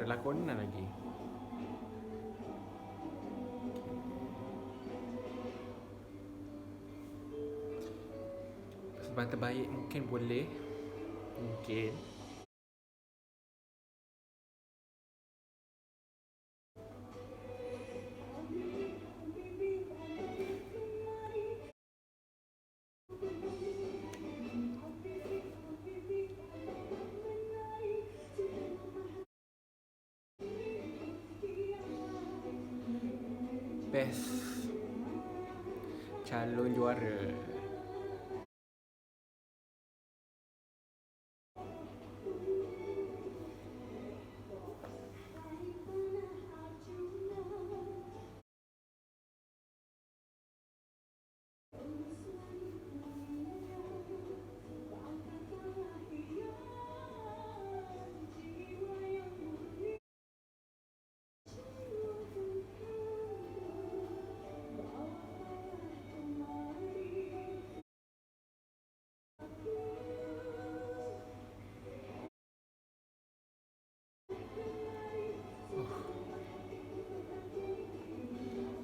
ada lakonan lagi. Persembahan terbaik mungkin boleh. Mungkin best calon juara.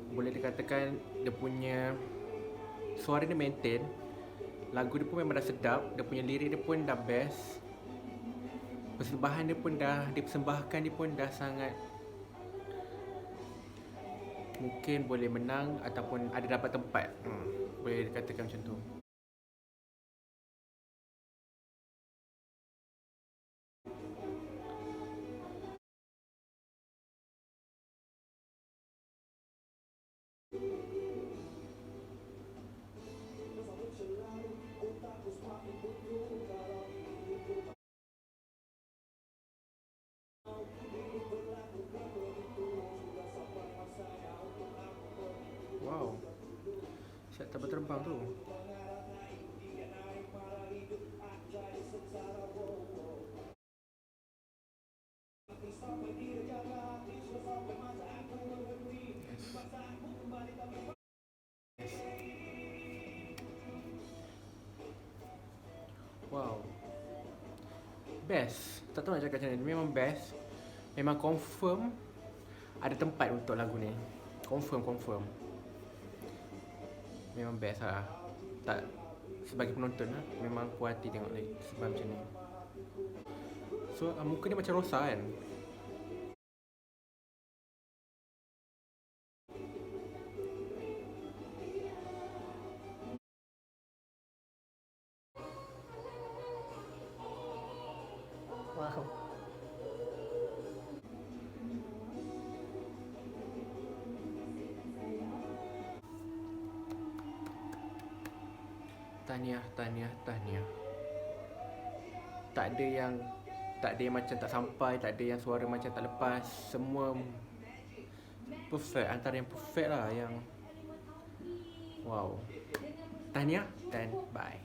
Boleh dikatakan dia punya suara dia maintain. Lagu dia pun memang dah sedap. Dia punya lirik dia pun dah best. Persembahan dia pun dah, dipersembahkan dia pun dah sangat, mungkin boleh menang ataupun ada dapat tempat. Boleh dikatakan macam tu. Wow, siap terbang-terbang tu. Wow, best. Tak tahu nak cakap macam mana. Memang best. Memang confirm ada tempat untuk lagu ni. Confirm. Memang best lah. Tak, sebagai penonton lah, memang puas hati tengok lagi sebab macam ni. So muka dia macam Rosa kan. Wow. Tahniah. Tak ada yang macam tak sampai, tak ada yang suara macam tak lepas. Semua perfect, antara yang perfect lah, yang wow. Tahniah dan bye.